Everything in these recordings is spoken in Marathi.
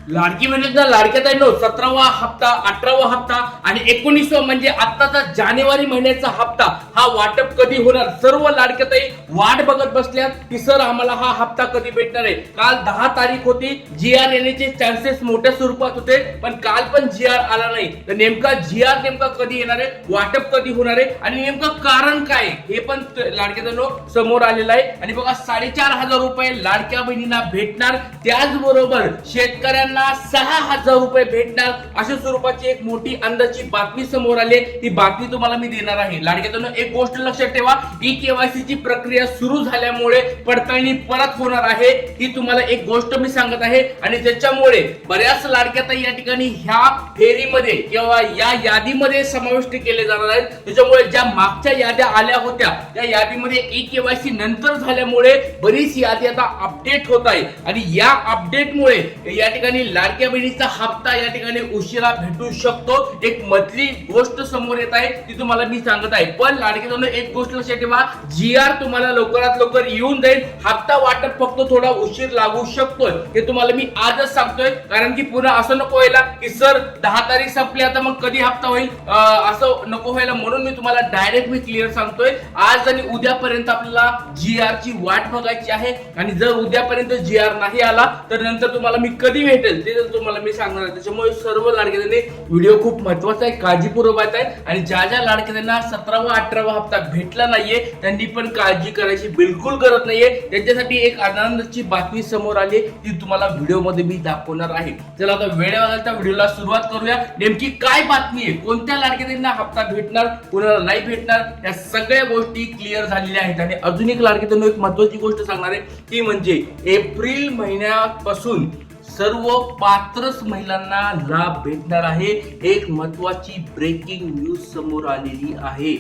लाडकी बहिणीचा लाडक्या ताईंनो 17वा हप्ता, 18वा हप्ता आणि 19वा म्हणजे आत्ताचा जानेवारी महिन्याचा हप्ता हा वाटप कधी होणार? सर्व लाडक्या ताई वाट बघत बसल्यात की सर आम्हाला हा हप्ता कधी भेटणार आहे. काल 10 तारीख होती, GR येण्याचे चान्सेस मोठ्या स्वरूपात होते, पण काल पण GR आला नाही. तर नेमका GR नेमका कधी येणार आहे, वाटप कधी होणार आहे आणि नेमकं कारण काय हे पण लाडक्या ताईंनो समोर आलेलं आहे. आणि बघा 4,500 रुपये लाडक्या बहिणींना भेटणार, त्याचबरोबर शेतकऱ्यांना 6,000 रुपये भेटणार अशा स्वरूपाची एक मोठी अंदाजची बातमी समोर आली. ती बातमी तुम्हाला मी देणार आहे. लाडक्यातून एक गोष्ट लक्षात ठेवा, ई-केवायसी ची प्रक्रिया सुरू झाल्यामुळे पडताळणी परत होणार आहे. ही तुम्हाला एक गोष्ट मी सांगत आहे आणि त्याच्यामुळे बऱ्याच लाडक्या ताई या ठिकाणी ह्या फेरीमध्ये किंवा या यादीमध्ये समाविष्ट केले जाणार आहेत. त्याच्यामुळे ज्या मागच्या याद्या आल्या होत्या त्या यादीमध्ये ई-केवायसी नंतर झाल्यामुळे बरीच यादी आता अपडेट होत आहे आणि या अपडेटमुळे या ठिकाणी लाडक्या बहिणीचा हप्ता या ठिकाणी उशिरा भेटू शकतो. एक मधली गोष्ट समोर येत आहे ती तुम्हाला मी सांगत आहे. पण लाडक्यातून एक गोष्ट लक्षात ठेवा, GR तुम्हाला लवकरात लवकर येऊन जाईल. हप्ता वाटप फक्त थोडा उशीर लागू शकतोय हे तुम्हाला मी आजच सांगतोय, कारण की पुन्हा असं नको व्हायला की सर 10 तारीख संपली आता मग कधी हप्ता होईल, असं नको व्हायला. म्हणून मी तुम्हाला डायरेक्ट मी क्लिअर सांगतोय, आज आणि उद्यापर्यंत आपल्याला GR ची वाट बघायची आहे. आणि जर उद्यापर्यंत GR नाही आला तर नंतर तुम्हाला मी कधी भेटेल ते तुम्हाला मी सांगणार आहे. त्याच्यामुळे सर्व लाडक्यांनी व्हिडिओ खूप महत्वाचा आहे, काळजीपूर्वक आहे. आणि ज्या ज्या लाडक्यांना 17वा 18वा हप्ता भेटला नाहीये त्यांनी पण काळजी करायची बिलकुल गरज नाहीये. त्यांच्यासाठी एक आनंदाची बातमी समोर आली, ती तुम्हाला व्हिडिओ मध्ये मी दाखवणार आहे. चला आता वेळ वाजता व्हिडिओला सुरुवात करूया. नेमकी काय बातमी आहे, कोणत्या लाडक्यांना हप्ता भेटणार, कोणाला नाही भेटणार, या सगळ्या गोष्टी क्लिअर झालेल्या आहेत. आणि अजून एक लाडक्यांना एक महत्वाची गोष्ट सांगणार आहे, ती म्हणजे एप्रिल महिन्यापासून सर्व पात्रच महिलांना लाभ भेटणार आहे. एक महत्वाची ब्रेकिंग न्यूज समोर आलेली आहे.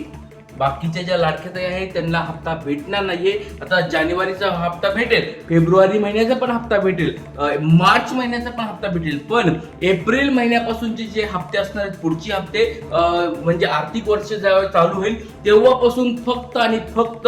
बाकीच्या ज्या लाडक्या ताई आहेत त्यांना हप्ता भेटणार नाहीये. आता जानेवारीचा हप्ता भेटेल, फेब्रुवारी महिन्याचा पण हप्ता भेटेल, मार्च महिन्याचा पण हप्ता भेटेल, पण एप्रिल महिन्यापासूनचे जे हप्ते असणार आहेत, पुढचे हप्ते म्हणजे आर्थिक वर्ष जेव्हा चालू होईल तेव्हापासून फक्त आणि फक्त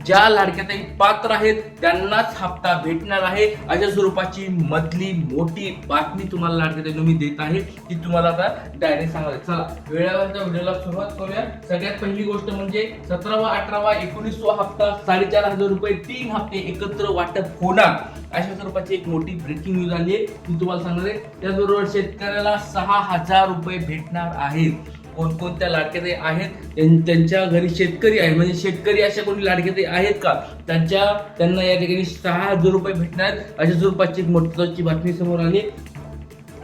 ज्या लाडक्या ताई पात्र आहेत त्यांनाच हप्ता भेटणार आहे. अशा स्वरूपाची मधली मोठी बातमी तुम्हाला लाडक्या ताईंनो मी देत आहे, ती तुम्हाला आता डायरेक्ट सांगायचं. चला वेळेवरच्या व्हिडिओला सुरुवात करूया. सगळ्यात पहिली गोष्ट म्हणजे 17वा 18वा 19वा हप्ता 4,500 रुपये 3 हप्ते एकत्र वाटप होणार अशा स्वरूपाची एक मोठी ब्रेकिंग न्यूज आली आहे, ती तुम्हाला सांगणार आहे. त्याचबरोबर शेतकऱ्याला 6,000 रुपये भेटणार आहेत. कोणकोणत्या लाडक्या ताई आहेत त्यांच्या घरी शेतकरी आहे, म्हणजे शेतकरी अशा कोणी लाडक्या ताई आहेत का त्यांना या ठिकाणी 6,000 रुपये भेटणार अशा स्वरूपाची एक महत्त्वाची बातमी समोर आली.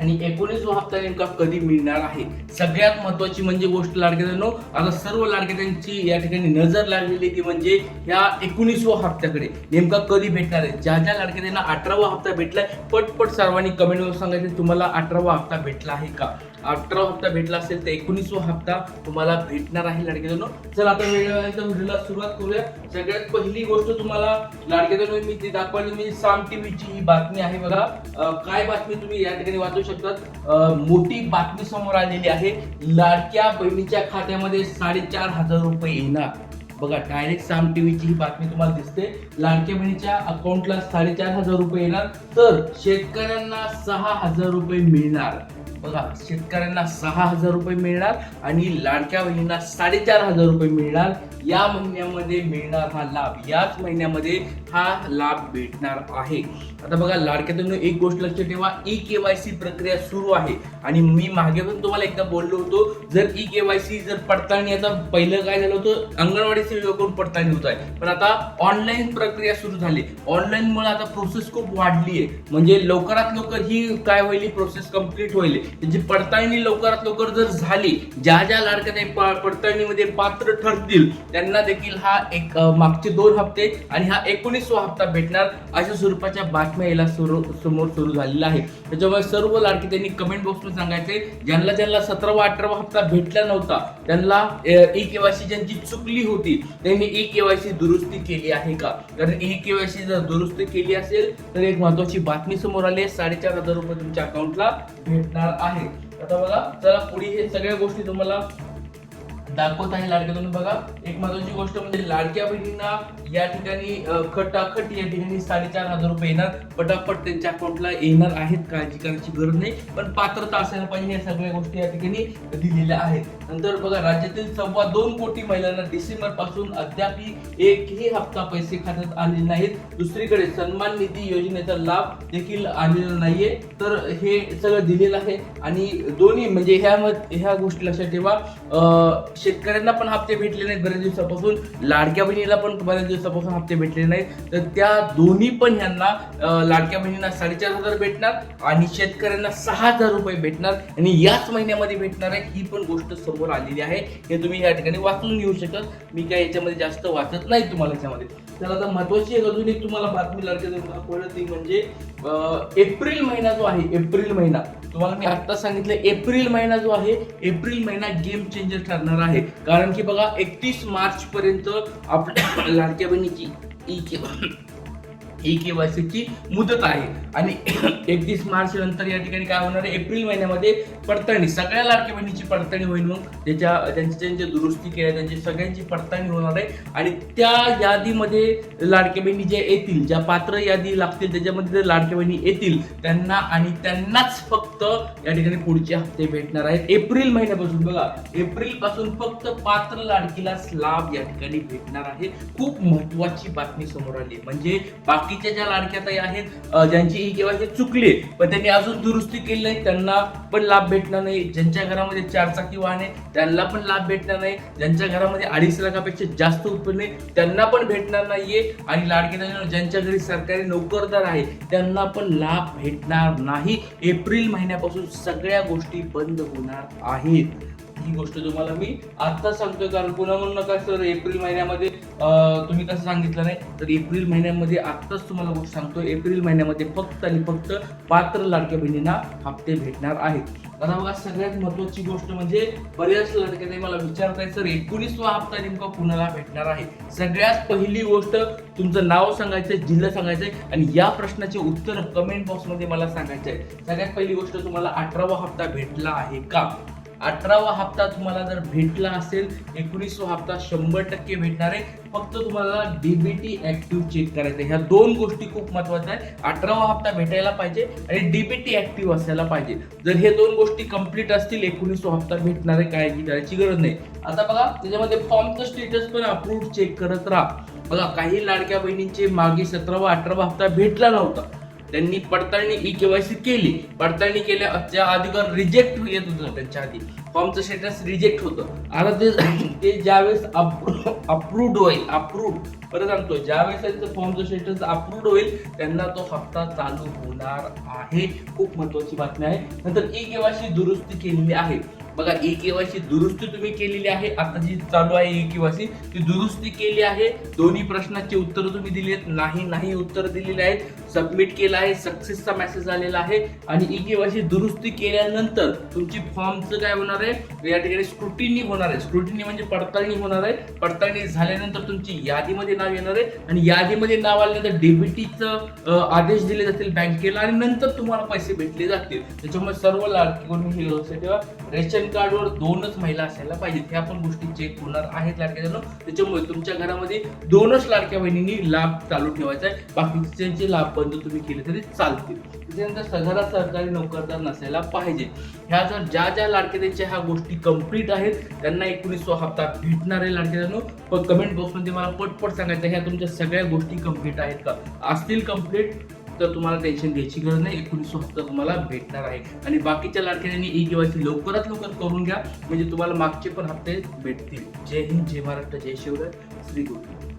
आणि 19वा हप्ता नेमका कधी मिळणार आहे, सगळ्यात महत्वाची म्हणजे गोष्ट लाडक्यांनो, आता सर्व लाडक्यांची या ठिकाणी नजर लागलेली ती म्हणजे या 19व्या हप्त्याकडे नेमका कधी भेटणार आहे. ज्या ज्या लाडक्यांना 18वा हप्ता भेटलाय पटपट सर्वांनी कमेंटवर सांगायचे तुम्हाला 18वा हप्ता भेटला आहे का. 18वा हप्ता भेटला असेल तर 19वा हप्ता तुम्हाला भेटणार आहे लाडक्यांनो. चला आता व्हिडिओला सुरुवात करूया. सगळ्यात पहिली गोष्ट तुम्हाला लाडक्यांनो मी ती दाखवली, मी साम टीव्हीची ही बातमी आहे. बघा काय बातमी तुम्ही या ठिकाणी वाचू शकता. मोठी बातमी समोर आलेली आहे. लाडक्या बहिणीच्या खात्यामध्ये 4,500 रुपये येणार. बघा डायरेक्ट साम टीव्हीची ही बातमी तुम्हाला दिसते. लाडक्या बहिणीच्या अकाउंटला 4,500 रुपये येणार, तर शेतकऱ्यांना 6,000 रुपये मिळणार. बघा शेतकऱ्यांना 6,000 रुपये मिळणार आणि लाडक्या बहिणींना 4,500 रुपये मिळणार. या महिन्यामध्ये मिळणार हा लाभ, याच महिन्यामध्ये हा लाभ भेटणार आहे. आता बघा लाडक्यातून एक गोष्ट लक्षात ठेवा, ई-केवायसी प्रक्रिया सुरू आहे. आणि मी मागे पण तुम्हाला एकदा बोललो होतो, जर ई-केवायसी जर पडताळणी, आता पहिलं काय झालं होतं अंगणवाडी सेविकाकडून पडताळणी होत आहे, पण आता ऑनलाईन प्रक्रिया सुरू झाली. ऑनलाईन मुळे आता प्रोसेस खूप वाढली आहे, म्हणजे लवकरात लवकर ही काय होईल प्रोसेस कंप्लीट होईल. त्याची पडताळणी लवकरात लवकर जर झाली, ज्या ज्या लाडक्या पडताळणीमध्ये पात्र ठरतील त्यांना देखील हा एक मागचे 2 हप्ते आणि हा 19वा हप्ता भेटणार अशा स्वरूपाच्या बातम्या यायला समोर सुरू झालेल्या आहे. त्याच्यामुळे सर्व लाडके त्यांनी कमेंट बॉक्समध्ये सांगायचे, ज्यांना 17वा 18वा हप्ता भेटला नव्हता त्यांना ई-केवायसी ज्यांची चुकली होती त्यांनी ई-केवायसी दुरुस्ती केली आहे का. कारण ई-केवायसी जर दुरुस्ती केली असेल तर एक महत्वाची बातमी समोर आली आहे, 4,500 रुपये तुमच्या अकाउंटला भेटणार आहे. आता बघा चला पुढे हे सगळ्या गोष्टी तुम्हाला दाखवत आहे लाडक्या बहिणी बघा. एक महत्वाची गोष्ट म्हणजे लाडक्या बहिणींना या ठिकाणी खटाखट या ठिकाणी 4,500 रुपये येणार, पटापट त्यांच्या अकाउंटला येणार आहेत, काळजी करायची गरज नाही. पण पात्रता असायला पाहिजे, या सगळ्या गोष्टी या ठिकाणी दिलेल्या आहेत. नंतर बघा राज्यातील 2.25 कोटी महिलांना डिसेंबर पासून अद्याप एकही हप्ता पैसे खात्यात आलेले नाहीत. दुसरीकडे सन्मान निधी योजनेचा लाभ देखील आलेला नाहीये. तर हे सगळं दिलेलं आहे आणि दोन्ही म्हणजे ह्या गोष्टी लक्षात ठेवा. शेतकऱ्यांना पण हप्ते भेटले नाहीत बऱ्याच दिवसापासून, लाडक्या बहिणीला पण बऱ्याच दिवसापासून हप्ते भेटले नाहीत. तर त्या दोन्ही पण ह्यांना लाडक्या बहिणींना 4,500 भेटणार आणि शेतकऱ्यांना 6,000 रुपये भेटणार आणि याच महिन्यामध्ये भेटणार आहे. ही पण गोष्ट समोर आलेली आहे, हे तुम्ही या ठिकाणी वाचून घेऊ शकत. मी काय याच्यामध्ये जास्त वाचत नाही तुम्हाला याच्यामध्ये. तर आता महत्वाची अजून एक तुम्हाला बातमी लाडक्या बहिणीला ती म्हणजे एप्रिल महिना जो आहे, एप्रिल महिना तुम्हाला मी आता सांगितलं, एप्रिल महिना जो आहे, एप्रिल महिना गेम चेंजर ठरणार आहे. कारण की बघा 31 मार्च पर्यंत आपल्या लाडक्या बहिणीची KYC ची मुदत आहे आणि 31 मार्च नंतर या ठिकाणी काय होणार आहे, एप्रिल महिन्यामध्ये पडताळणी, सगळ्या लाडक्या बहिणीची पडताळणी होईल. मग त्यांची दुरुस्ती केल्या त्यांची सगळ्यांची पडताळणी होणार आहे आणि त्या यादीमध्ये लाडक्या बहिणी ज्या येतील, ज्या पात्र यादी लागतील त्याच्यामध्ये जर लाडक्या बहिणी येतील त्यांना आणि त्यांनाच फक्त या ठिकाणी पुढचे हप्ते भेटणार आहेत. एप्रिल महिन्यापासून बघा, एप्रिल पासून फक्त पात्र लाडकीला लाभ या ठिकाणी भेटणार आहे. खूप महत्वाची बातमी समोर आली. म्हणजे बाकीच्या ज्या लाडक्या ताई आहेत ज्यांची KYC चुकली पण त्यांनी अजून दुरुस्ती केली नाही त्यांना पण लाभ भेटणार नाही. ज्यांच्या घरामध्ये 4 चाकी वाहन आहे त्यांना पण लाभ भेटणार नाही. ज्यांच्या घरामध्ये 2.5 लाखापेक्षा जास्त उत्पन्न आहे त्यांना पण भेटणार नाहीये. आणि लाडक्या ज्यांच्या घरी सरकारी नोकरदार आहे त्यांना पण लाभ भेटणार नाही. एप्रिल महिन्यापासून सगळ्या गोष्टी बंद होणार आहेत. ही गोष्ट तुम्हाला मी आता सांगतोय, कारण पुन्हा म्हणू नका सर एप्रिल महिन्यामध्ये तुम्ही कसं सांगितलं नाही. तर एप्रिल महिन्यामध्ये आत्ताच तुम्हाला गोष्ट सांगतोय, एप्रिल महिन्यामध्ये फक्त आणि फक्त पात्र लाडक्या बहिणींना हप्ते भेटणार आहेत. आता बघा सगळ्यात महत्वाची गोष्ट म्हणजे बऱ्याच लाडक्या मला विचारताय सर 19वा हप्ता नेमका कुणाला भेटणार आहे. सगळ्यात पहिली गोष्ट तुमचं नाव सांगायचंय, जिल्हा सांगायचंय आणि या प्रश्नाचे उत्तर कमेंट बॉक्स मध्ये मला सांगायचंय. सगळ्यात पहिली गोष्ट तुम्हाला 18वा हप्ता भेटला आहे का. 18वा हप्ता तुम्हाला जर भेटला असेल, 19वा हप्ता 100% भेटणार आहे. फक्त तुम्हाला DBT ऍक्टिव्ह चेक करायचं. ह्या दोन गोष्टी खूप महत्वाच्या आहेत. 18वा हप्ता भेटायला पाहिजे आणि DBT ऍक्टिव्ह असायला पाहिजे. जर हे दोन गोष्टी कंप्लीट असतील 19वा हप्ता भेटणार आहे, काळजी करायची गरज नाही. आता बघा त्याच्यामध्ये फॉर्मचं स्टेटस पण अप्रूव्ह चेक करत राहा. बघा काही लाडक्या बहिणींचे मागे 17वा 18वा हप्ता भेटला नव्हता, त्यांनी पडताळणी KYC केली, पडताळणी केल्या अधिकार रिजेक्ट येत होतं, त्यांच्या आधी फॉर्मचं स्टेटस रिजेक्ट होतं. आता ते ज्यावेळेस अप्रूव्ड होईल, परत सांगतो, ज्यावेळेस त्यांचं फॉर्मचं स्टेटस अप्रूव्ड होईल त्यांना तो हप्ता चालू होणार आहे. खूप महत्वाची बातमी आहे. नंतर KYC दुरुस्ती केलेली आहे. बघा KYC दुरुस्ती तुम्ही केलेली आहे. आता जी चालू आहे KYC ती दुरुस्ती केली आहे. दोन्ही प्रश्नाची उत्तर तुम्ही दिलीत, नाही उत्तर दिलेली आहेत. सबमिट केलं आहे, सक्सेसचा मेसेज आलेला आहे आणि KYC दुरुस्ती केल्यानंतर तुमची फॉर्मचं काय होणार आहे, या ठिकाणी स्क्रुटिनी होणार आहे. स्क्रुटिनी म्हणजे पडताळणी होणार आहे. पडताळणी झाल्यानंतर तुमची यादीमध्ये नाव येणार आहे आणि यादीमध्ये नाव आल्यानंतर DBTचं आदेश दिले जातील बँकेला आणि नंतर तुम्हाला पैसे भेटले जातील. त्याच्यामुळे सर्व लाडकी बहिणी हे लक्षात ठेवा, रेशन कार्डवर 2च महिला असायला पाहिजेत. ह्या पण गोष्टी चेक होणार आहेत लाडक्या बहिणींनो. त्याच्यामुळे तुमच्या घरामध्ये 2च लाडक्या बहिणींनी लाभ चालू ठेवायचा आहे. बाकीचे लाभ बंद तुम्ही केले तरी चालतील. त्याच्यानंतर घरात सरकारी नोकरदार नसायला पाहिजे. ह्या जर ज्या लाडक्याच्या ह्या गोष्टी कंप्लीट आहेत त्यांना 19वा हप्ता भेटणार आहे लाडक्या बहिणींनो. पण कमेंट बॉक्समध्ये मला पटपट सांगायचं ह्या तुमच्या सगळ्या गोष्टी कंप्लीट आहेत का. असतील कंप्लीट तर तुम्हाला टेन्शन घ्यायची गरज नाही, 19वा हप्ता तुम्हाला भेटणार आहे. आणि बाकीच्या लाडक्यांनी KYC लवकरात लवकर करून घ्या म्हणजे तुम्हाला मागचे पण हप्ते भेटतील. जय हिंद, जय महाराष्ट्र, जय शिवराय, श्री गुरु.